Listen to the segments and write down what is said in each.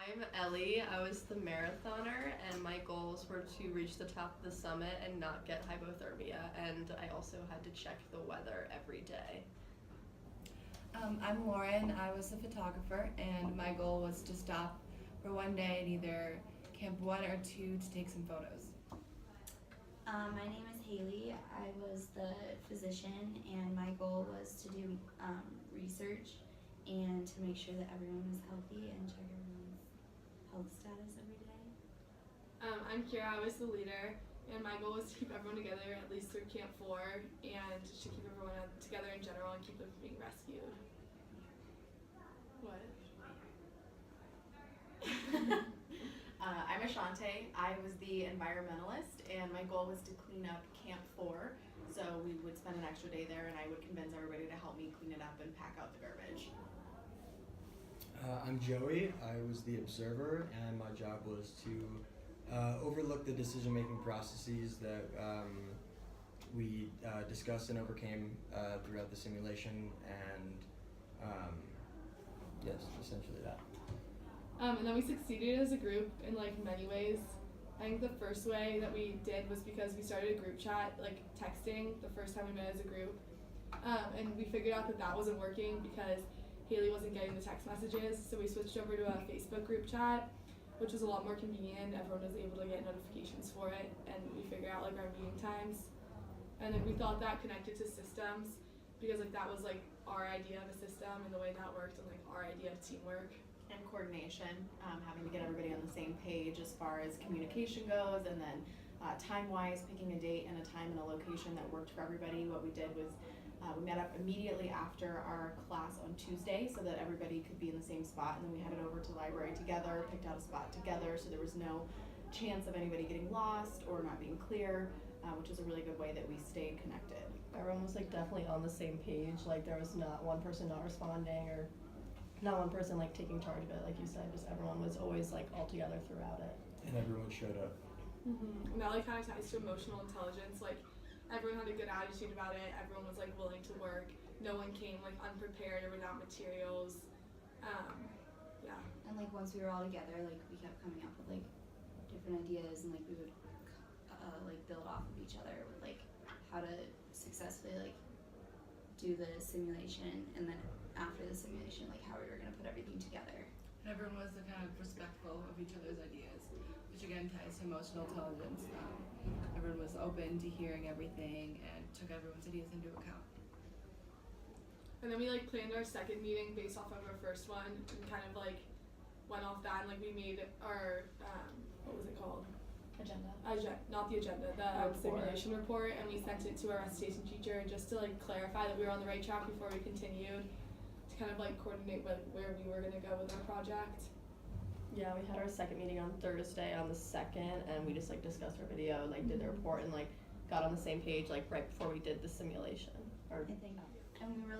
I'm Ellie. I was the marathoner, and my goals were to reach the top of the summit and not get hypothermia, and I also had to check the weather every day. I'm Lauren. I was the photographer, and my goal was to stop for one day at either Camp 1 or 2 to take some photos. My name is Hayleigh. I was the physician, and my goal was to do research and to make sure that everyone was healthy and check everyone's health status every day. I'm Kyra. I was the leader, and my goal was to keep everyone together at least through Camp 4 and to keep everyone together in general and keep them from being rescued. What? I'm Ashante. I was the environmentalist, and my goal was to clean up Camp 4. So we would spend an extra day there, and I would convince everybody to help me clean it up and pack out the garbage. I'm Joey. I was the observer, and my job was to overlook the decision-making processes that we discussed and overcame throughout the simulation, and yes, essentially that. And then we succeeded as a group in many ways. I think the first way that we did was because we started a group chat, texting the first time we met as a group. And we figured out that wasn't working because Hayleigh wasn't getting the text messages, so we switched over to a Facebook group chat, which was a lot more convenient. Everyone was able to get notifications for it, and we figured out our meeting times. And then we thought that connected to systems because that was our idea of a system and the way that worked, and our idea of teamwork. And coordination, having to get everybody on the same page as far as communication goes, and then time-wise, picking a date and a time and a location that worked for everybody. What we did was we met up immediately after our class on Tuesday so that everybody could be in the same spot, and then we headed over to the library together, picked out a spot together, so there was no chance of anybody getting lost or not being clear, which is a really good way that we stayed connected. Everyone was definitely on the same page. There was not one person not responding or not one person taking charge of it, like you said. Just everyone was always all together throughout it. And everyone showed up. Mm-hmm. And that kind of ties to emotional intelligence. Everyone had a good attitude about it. Everyone was willing to work. No one came unprepared or without materials. Yeah. And once we were all together, we kept coming up with different ideas, and we would build off of each other with how to successfully do the simulation, and then after the simulation how we were going to put everything together. And everyone was kind of respectful of each other's ideas, which again ties to emotional intelligence. Everyone was open to hearing everything and took everyone's ideas into account. And then we planned our second meeting based off of our first one, and kind of went off that, and we made our what was it called? Agenda. Not the agenda, the simulation report, and we sent it to our recitation teacher just to clarify that we were on the right track before we continued, to kind of coordinate where we were gonna go with our project. Yeah, we had our second meeting on Thursday on the 2nd, and we just discussed our video, did the report, and got on the same page right before we did the simulation. I think, and we were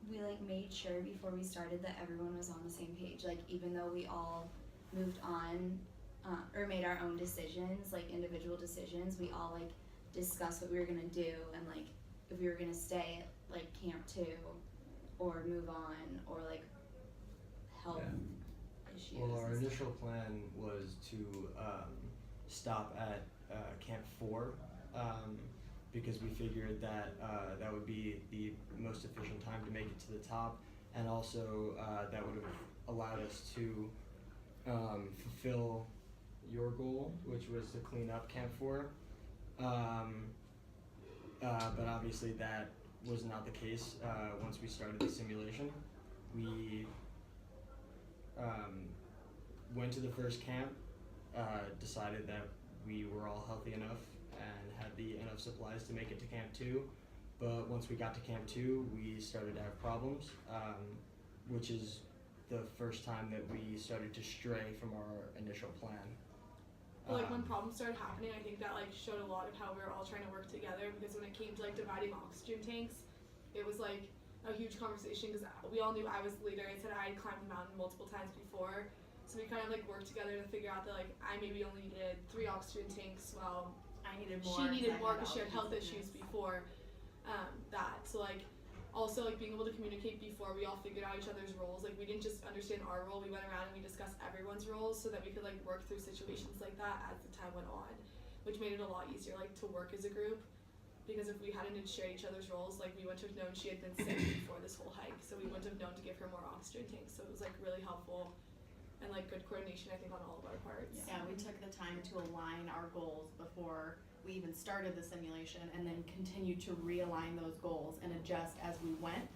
we made sure before we started that everyone was on the same page. Even though we all moved on or made our own decisions, individual decisions, we all discussed what we were gonna do, and if we were gonna stay at Camp 2 or move on, or help. Yeah. Well, our initial plan was to stop at Camp 4 because we figured that that would be the most efficient time to make it to the top, and also that would have allowed us to fulfill your goal, which was to clean up Camp 4. But obviously that was not the case once we started the simulation. We went to the first camp, decided that we were all healthy enough and had enough supplies to make it to Camp 2. But once we got to Camp 2, we started to have problems, which is the first time that we started to stray from our initial plan. When problems started happening, I think that showed a lot of how we were all trying to work together, because when it came to dividing oxygen tanks, it was a huge conversation, because we all knew I was the leader. I said I had climbed the mountain multiple times before, so we kind of worked together to figure out that I maybe only needed 3 oxygen tanks, while I needed more. She needed more because she had health issues before that. So all also like being able to communicate before we all figured out each other's roles. Like we didn't just understand our role, we went around and we discussed everyone's roles so that we could like work through situations like that as the time went on, which made it a lot easier like to work as a group. Because if we hadn't shared each other's roles, like we wouldn't have known she had been sick before this whole hike, so we wouldn't have known to give her more oxygen tanks. So it was like really helpful and like good coordination, I think, on all of our parts. Yeah, we took the time to align our goals before we even started the simulation, and then continued to realign those goals and adjust as we went.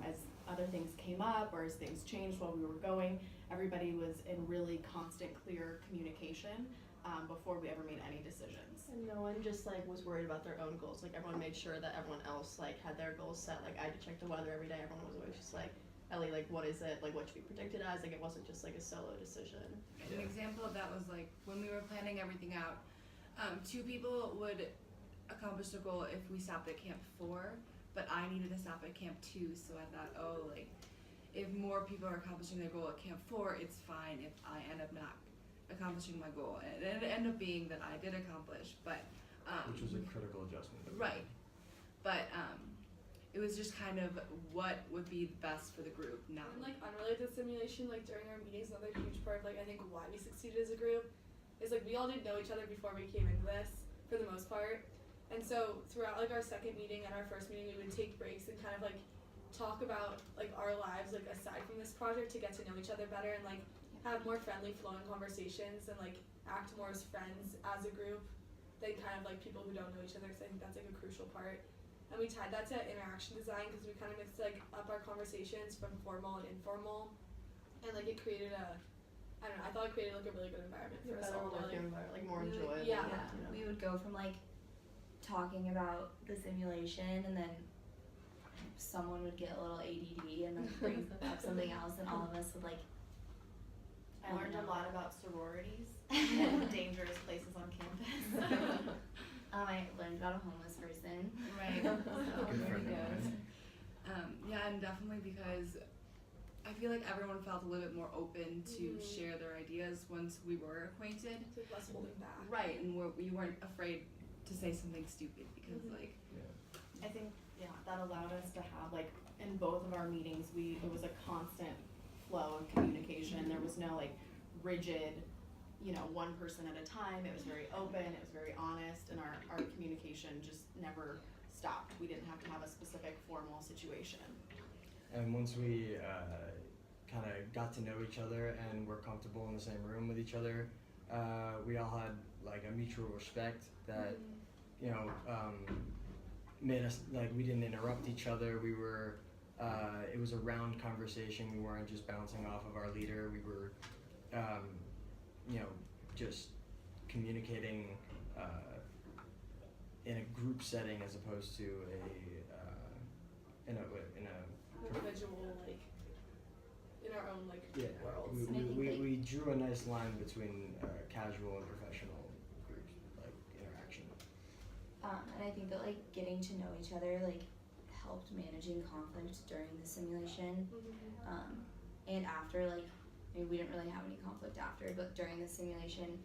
As other things came up or as things changed while we were going, everybody was in really constant, clear communication before we ever made any decisions. And no one just like was worried about their own goals. Like everyone made sure that everyone else like had their goals set. Like I had to check the weather every day. Everyone was always just like, Ellie, like what is it? Like what should be predicted as? Like it wasn't just like a solo decision. An example of that was like when we were planning everything out, 2 people would accomplish the goal if we stopped at Camp 4, but I needed to stop at Camp 2, so I thought, oh, like if more people are accomplishing their goal at Camp 4, it's fine if I end up not accomplishing my goal. And it ended up being that I did accomplish, but which was a critical adjustment. right. But it was just kind of what would be best for the group now. And like unrelated to simulation, like during our meetings, another huge part of like I think why we succeeded as a group is like we all didn't know each other before we came into this for the most part. And so throughout like our second meeting and our first meeting, we would take breaks and kind of like talk about like our lives like aside from this project to get to know each other better and like have more friendly flowing conversations and like act more as friends as a group than kind of like people who don't know each other, because I think that's like a crucial part. And we tied that to interaction design because we kind of mixed like up our conversations from formal and informal, and like it created a, I don't know, I thought it created like a really good environment for us all to like, like more really- enjoyable. yeah. You know. We would go from like talking about the simulation, and then someone would get a little ADD and then bring up something else, and all of us would like. I learned a lot about sororities and dangerous places on campus. I learned about a homeless person. Right. Good There friend he of goes. mine. Yeah, and definitely because I feel like everyone felt a little bit more open to share their ideas once we were acquainted. It's like less holding back. Right, and we weren't afraid to say something stupid because like I think, yeah, that allowed us to have, like, in both of our meetings, it was a constant flow of communication. There was no, like, rigid, you know, one person at a time. It was very open, it was very honest, and our communication just never stopped. We didn't have to have a specific formal situation. And once we kind of got to know each other and were comfortable in the same room with each other, we all had like a mutual respect that, you know, made us like we didn't interrupt each other. We were, it was a round conversation. We weren't just bouncing off of our leader. We were, you know, just communicating in a group setting as opposed to in a Individual, like in our own like worlds. And I think we drew a nice line between casual and professional group like interaction. And I think that like getting to know each other like helped managing conflict during the simulation. And after, like, I mean, we didn't really have any conflict after, but during the simulation,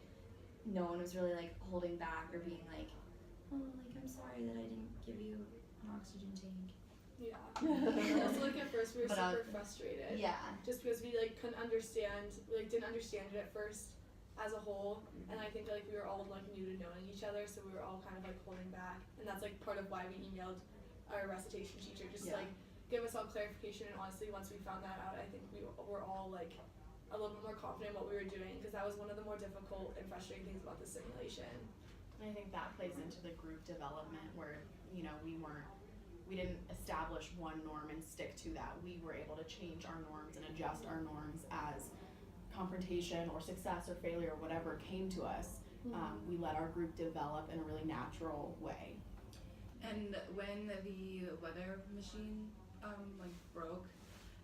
no one was really like holding back or being like, oh, like I'm sorry that I didn't give you an oxygen tank. Yeah. Also, like at first we were But, super frustrated. Yeah. Just because we like couldn't understand, we like didn't understand it at first as a whole, and I think like we were all like new to knowing each other, so we were all kind of like holding back, and that's like part of why we emailed our recitation teacher just to, like give us all clarification. And honestly, once we found that out, I think we were all like a little bit more confident in what we were doing, because that was one of the more difficult and frustrating things about the simulation. And I think that plays into the group development where, you know, we didn't establish one norm and stick to that. We were able to change our norms and adjust our norms as confrontation or success or failure or whatever came to us. We let our group develop in a really natural way. And when the weather machine like broke,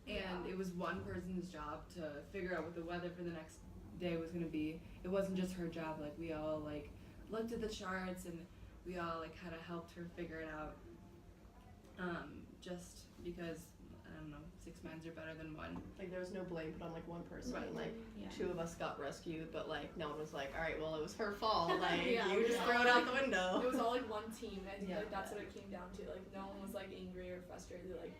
and it was one person's job to figure out what the weather for the next day was gonna be. It wasn't just her job. Like we all like looked at the charts and we all like kind of helped her figure it out. Just because I don't know, 6 minds are better than one. Like there was no blame put on like one person. Right. Like Yeah. 2 of us got rescued, but like no one was like, all right, well it was her fault. Like Yeah, you just yeah. throw it out the window. It was all like one team, and I think Yeah. like that's what it came down to. Like no one was like angry or frustrated. Like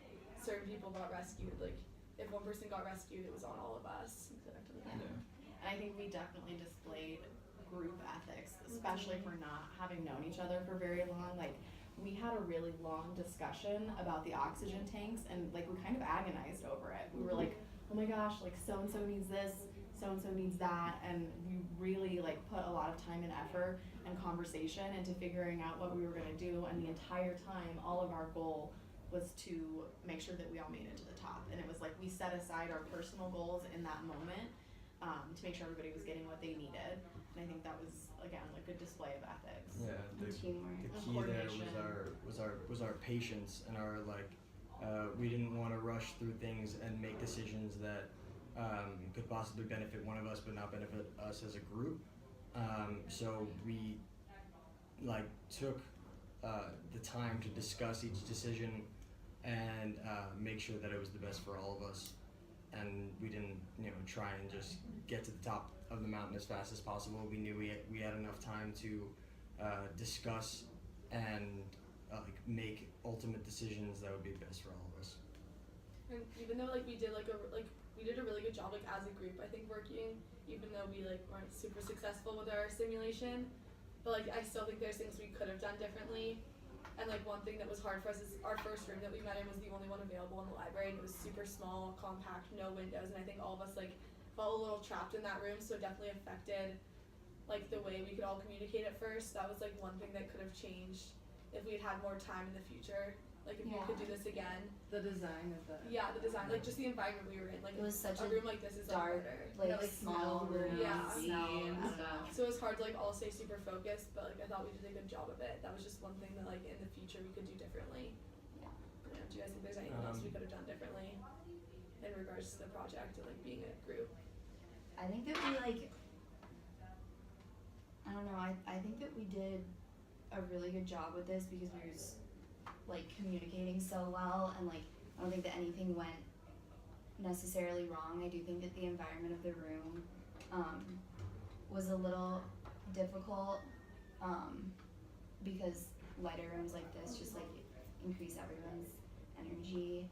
certain people got rescued. Like if one person got rescued, it was on all of us. Exactly. And I think we definitely displayed group ethics, especially for not having known each other for very long. Like, we had a really long discussion about the oxygen tanks, and like we kind of agonized over it. We were like, oh my gosh, like so and so needs this, so and so needs that, and we really like put a lot of time and effort and conversation into figuring out what we were gonna do. And the entire time, all of our goal was to make sure that we all made it to the top. And it was like we set aside our personal goals in that moment to make sure everybody was getting what they needed. And I think that was, again, like a display of ethics. Yeah, And teamwork. the And key there coordination. was our patience and our like we didn't want to rush through things and make decisions that could possibly benefit one of us but not benefit us as a group. So we like took the time to discuss each decision and make sure that it was the best for all of us. And we didn't, try and just get to the top of the mountain as fast as possible. We knew we had enough time to discuss and make ultimate decisions that would be best for all of us. And even though we did we did a really good job as a group, I think, working, even though we weren't super successful with our simulation, but I still think there's things we could have done differently. And one thing that was hard for us is our first room that we met in was the only one available in the library, and it was super small, compact, no windows, and I think all of us felt a little trapped in that room, so it definitely affected the way we could all communicate at first. That was one thing that could have changed if we had had more time in the future. If we could do this again. The design of the The design, just the environment we were in. It was such a room like this is dark, harder. small room. Yeah. and stuff. So it was hard to all stay super focused, but I thought we did a good job of it. That was just one thing that in the future we could do differently. Yeah. Do you guys think there's anything else we could have done differently in regards to the project and being a group? I think that we I don't know, I think that we did a really good job with this because we were just communicating so well, and I don't think that anything went necessarily wrong. I do think that the environment of the room was a little difficult because lighter rooms like this just increase everyone's energy.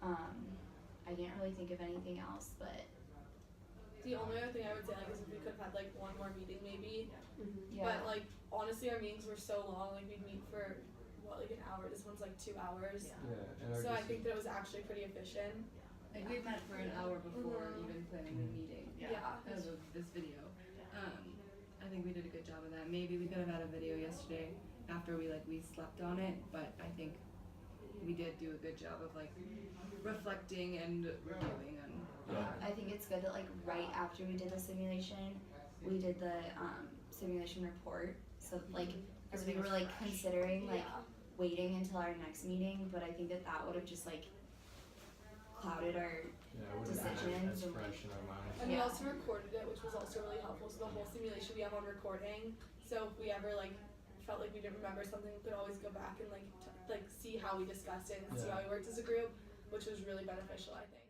I didn't really think of anything else, but the only other thing I would say is if we could have had one more meeting maybe. yeah. But honestly our meetings were so long, we'd meet for an hour. This one's 2 hours. Yeah, and So I think that it was actually pretty efficient. We met for an hour before even planning the meeting. Yeah. As of this video. I think we did a good job of that. Maybe we could have had a video yesterday after we slept on it, but I think we did do a good job of reflecting and reviewing and I think it's good that right after we did the simulation, we did the simulation report. So because we were considering waiting until our next meeting, but I think that would have just clouded our decisions. That's fresh in our minds. And we also recorded it, which was also really helpful. So the whole simulation we have on recording. So if we ever felt we didn't remember something, we could always go back and see how we discussed it and see how we worked as a group, which was really beneficial, I think.